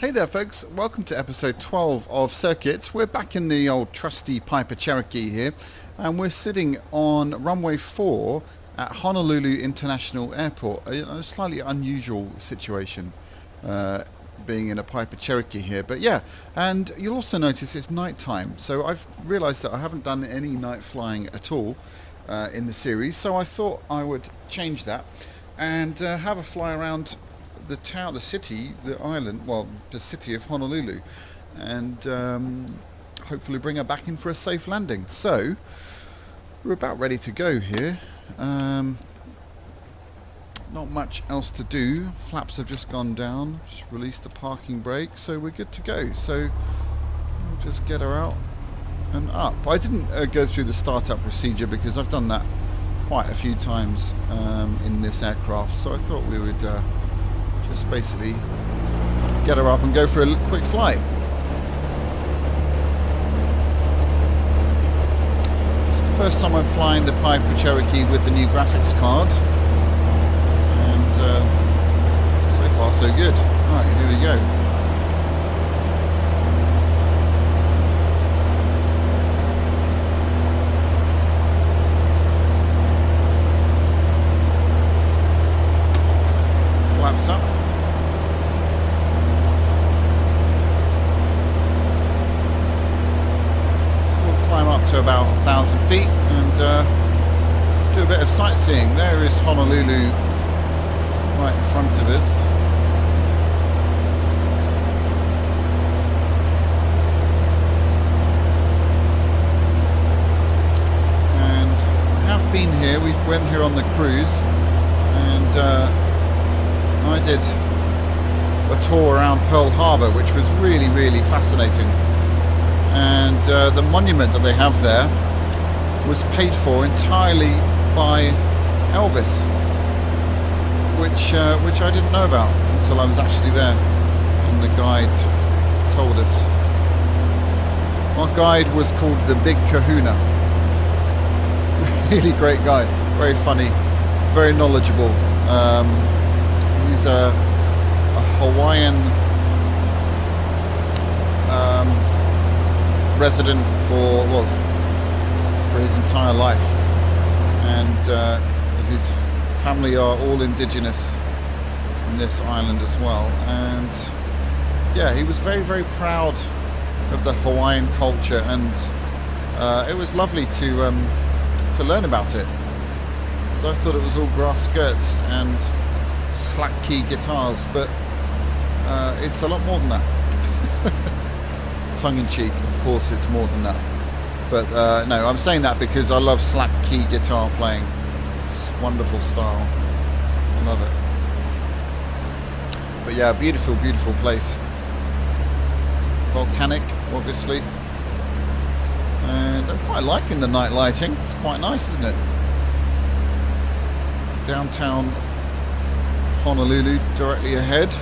Hey there folks, welcome to episode 12 of Circuits. We're back in the old trusty Piper Cherokee here, and we're sitting on runway 4 at Honolulu International Airport. A slightly unusual situation being in a Piper Cherokee here, but yeah, and you'll also notice it's night time. So I've realized that I haven't done any night flying at all in the series, so I thought I would change that and have a fly around the town, the city, the island, well, the city of Honolulu, and hopefully bring her back in for a safe landing. So we're about ready to go here. Not much else to do. Flaps have just gone down, just released the parking brake, so we're good to go. So we'll just get her out and up. I didn't go through the startup procedure because I've done that quite a few times in this aircraft, so I thought we would just basically get her up and go for a quick flight. It's the first time I'm flying the Piper Cherokee with the new graphics card, and so far so good. Alright, here we go. Flaps up. Up to about 1,000 feet and do a bit of sightseeing. There is Honolulu right in front of us. And I have been here. We went here on the cruise, and I did a tour around Pearl Harbor, which was really, really fascinating. And the monument that they have there was paid for entirely by Elvis, which I didn't know about until I was actually there, and the guide told us. Our guide was called the Big Kahuna. Really great guy, very funny, very knowledgeable. He's a Hawaiian resident for his entire life, and his family are all indigenous from this island as well. And yeah, he was very, very proud of the Hawaiian culture, and it was lovely to learn about it, because I thought it was all grass skirts and slack key guitars, but it's a lot more than that. Tongue-in-cheek, of course it's more than that, but no, I'm saying that because I love slack key guitar playing. It's wonderful style, I love it. But yeah, beautiful, beautiful place. Volcanic, obviously, and I'm quite liking the night lighting. It's quite nice, isn't it? Downtown Honolulu directly ahead.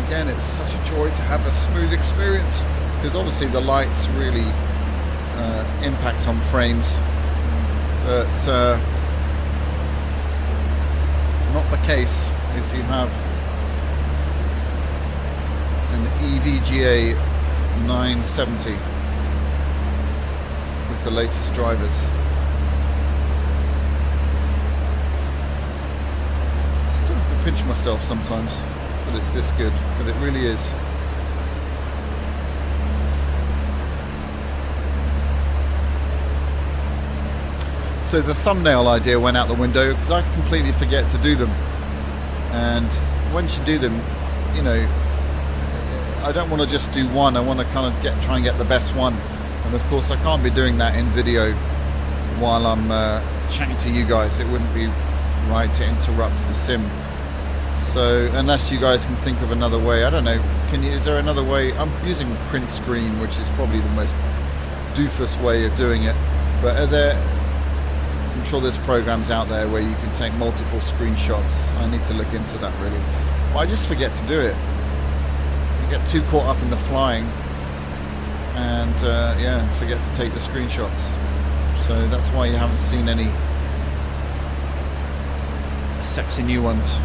Again, it's such a joy to have a smooth experience, because obviously the lights really impact on frames, but not the case if you have an EVGA 970 with the latest drivers. Still have to pinch myself sometimes. But it's this good, but it really is. So the thumbnail idea went out the window because I completely forget to do them. And once you do them, you know, I don't want to just do one. I want to kind of try and get the best one. And of course, I can't be doing that in video while I'm chatting to you guys. It wouldn't be right to interrupt the sim. So unless you guys can think of another way, I don't know, is there another way? I'm using print screen, which is probably the most doofus way of doing it, but I'm sure there's programs out there where you can take multiple screenshots. I need to look into that really. But I just forget to do it. You get too caught up in the flying and yeah, forget to take the screenshots. So that's why you haven't seen any sexy new ones.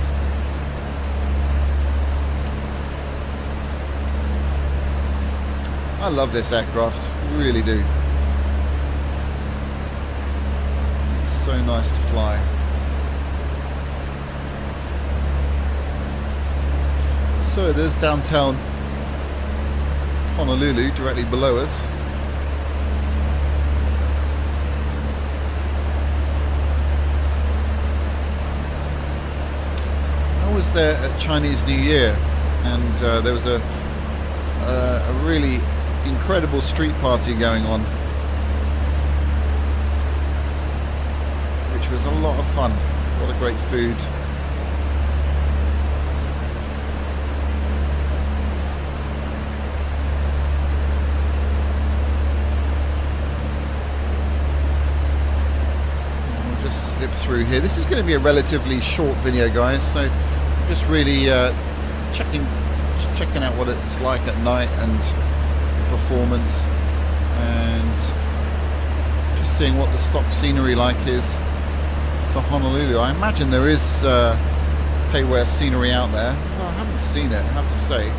I love this aircraft, really do. It's so nice to fly. So there's downtown Honolulu directly below us. I was there at Chinese New Year, and there was a really incredible street party going on, which was a lot of fun. What a great food. We'll just zip through here. This is going to be a relatively short video, guys, so just really checking out what it's like at night and performance, and just seeing what the stock scenery like is for Honolulu. I imagine there is payware scenery out there. Well, I haven't seen it, I have to say.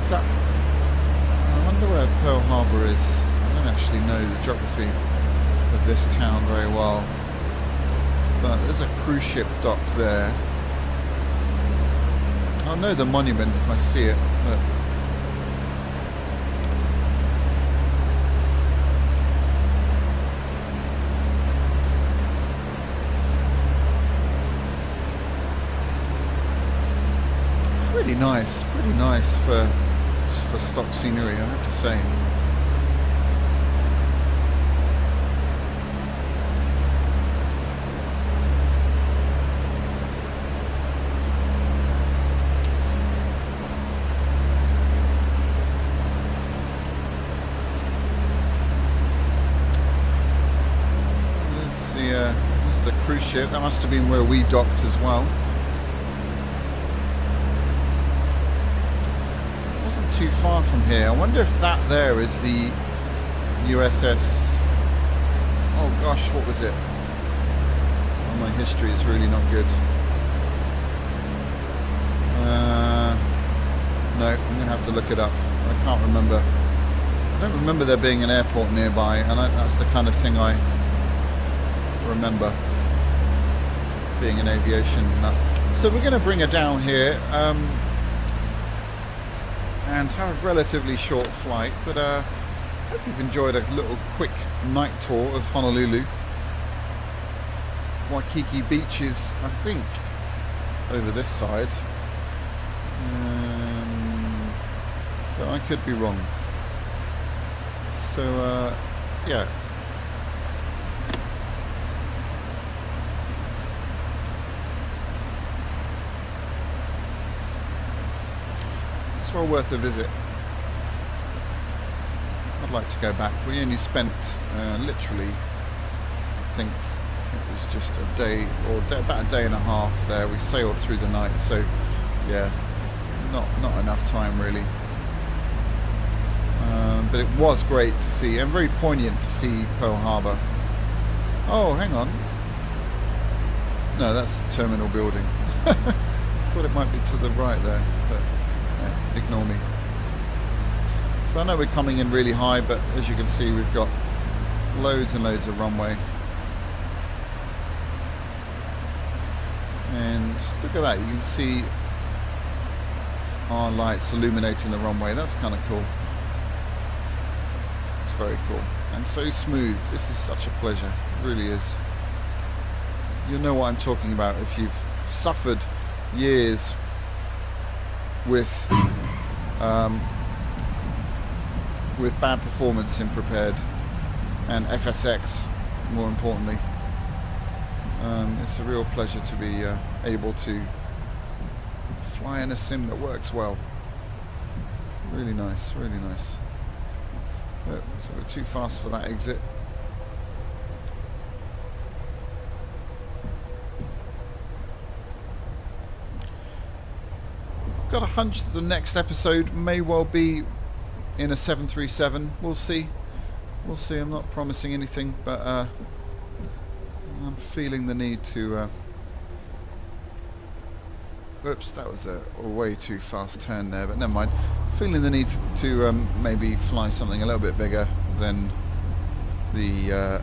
Is that? I wonder where Pearl Harbor is. I don't actually know the geography of this town very well, but there's a cruise ship docked there. I'll know the monument if I see it, but pretty nice for stock scenery, I have to say. This is the cruise ship. That must have been where we docked as well. Wasn't too far from here. I wonder if that there is the USS. Oh gosh, what was it? Oh, my history is really not good. No, I'm gonna have to look it up. I can't remember. I don't remember there being an airport nearby, and that's the kind of thing I remember, being an aviation nut. So we're going to bring her down here and have a relatively short flight, but I hope you've enjoyed a little quick night tour of Honolulu. Waikiki Beach is, I think, over this side, but I could be wrong. So yeah. It's well worth a visit. I'd like to go back. We only spent literally, I think it was just a day or about a day and a half there. We sailed through the night, so yeah, not enough time really. But it was great to see, and very poignant to see Pearl Harbor. Oh, hang on. No, that's the terminal building. I thought it might be to the right there, but yeah, ignore me. So I know we're coming in really high, but as you can see, we've got loads and loads of runway. And look at that, you can see our lights illuminating the runway. That's kind of cool. It's very cool. And so smooth. This is such a pleasure. It really is. You'll know what I'm talking about if you've suffered years with bad performance in Prepared and FSX, more importantly. It's a real pleasure to be able to fly in a sim that works well. Really nice, really nice. But, so we're too fast for that exit. Got a hunch that the next episode may well be in a 737. We'll see. We'll see. I'm not promising anything, but I'm feeling the need to... Oops, that was a way too fast turn there, but never mind. Feeling the need to maybe fly something a little bit bigger than the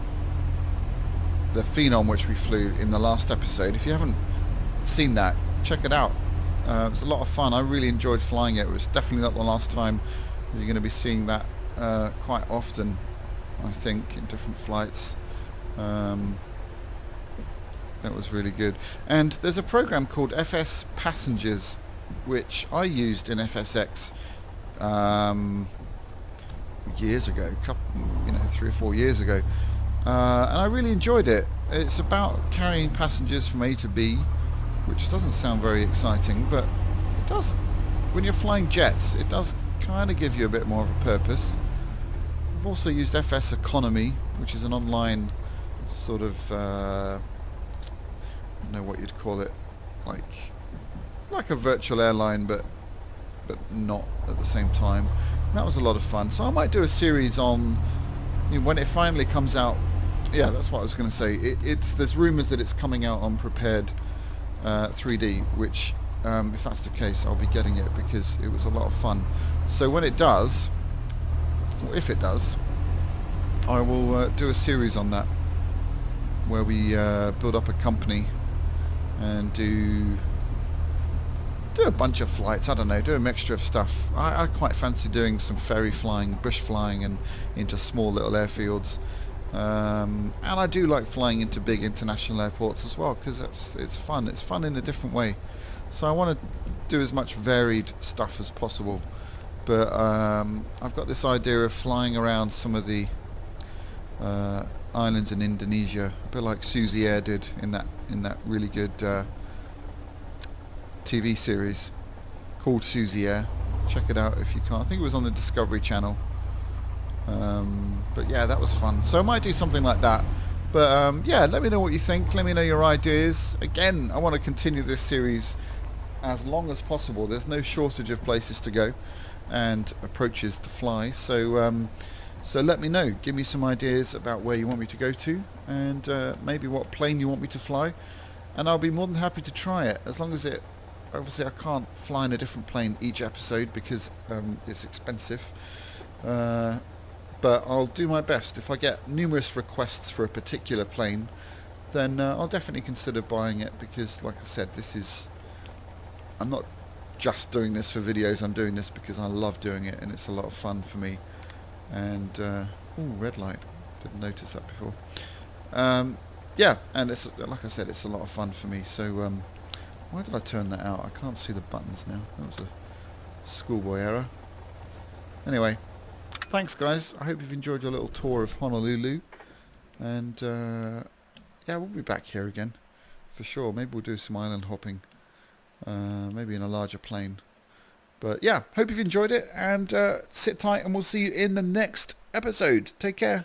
Phenom which we flew in the last episode. If you haven't seen that, check it out. It was a lot of fun. I really enjoyed flying it. It was definitely not the last time. You're going to be seeing that quite often, I think, in different flights. That was really good. And there's a program called FS Passengers, which I used in FSX years ago, 3 or 4 years ago, and I really enjoyed it. It's about carrying passengers from A to B, which doesn't sound very exciting, but it does. When you're flying jets, it does kind of give you a bit more of a purpose. I've also used FS Economy, which is an online sort of I don't know what you'd call it, like a virtual airline, but not at the same time. And that was a lot of fun. So I might do a series on, when it finally comes out. Yeah, that's what I was going to say. There's rumours that it's coming out on Prepar3d, which if that's the case, I'll be getting it because it was a lot of fun. So when it does, or if it does, I will do a series on that where we build up a company and do a bunch of flights. I don't know, do a mixture of stuff. I quite fancy doing some ferry flying, bush flying, and into small little airfields. And I do like flying into big international airports as well, because it's fun. It's fun in a different way. So I want to do as much varied stuff as possible. But I've got this idea of flying around some of the islands in Indonesia, a bit like OCed did in that really good TV series called ORBX. Check it out if you can't. I think it was on the Discovery Channel. But yeah, that was fun. So I might do something like that. But yeah, let me know what you think. Let me know your ideas. Again, I want to continue this series as long as possible. There's no shortage of places to go and approaches to fly. So so let me know. Give me some ideas about where you want me to go to, and maybe what plane you want me to fly, and I'll be more than happy to try it, as long as it... Obviously I can't fly in a different plane each episode because it's expensive, but I'll do my best. If I get numerous requests for a particular plane, then I'll definitely consider buying it, because like I said, I'm not just doing this for videos. I'm doing this because I love doing it, and it's a lot of fun for me. And ooh, red light, didn't notice that before. Yeah, and it's, like I said, it's a lot of fun for me. So why did I turn that out? I can't see the buttons now. That was a schoolboy error. Anyway, thanks guys. I hope you've enjoyed your little tour of Honolulu, and yeah, we'll be back here again for sure. Maybe we'll do some island hopping, maybe in a larger plane. But yeah, hope you've enjoyed it, and sit tight, and we'll see you in the next episode. Take care.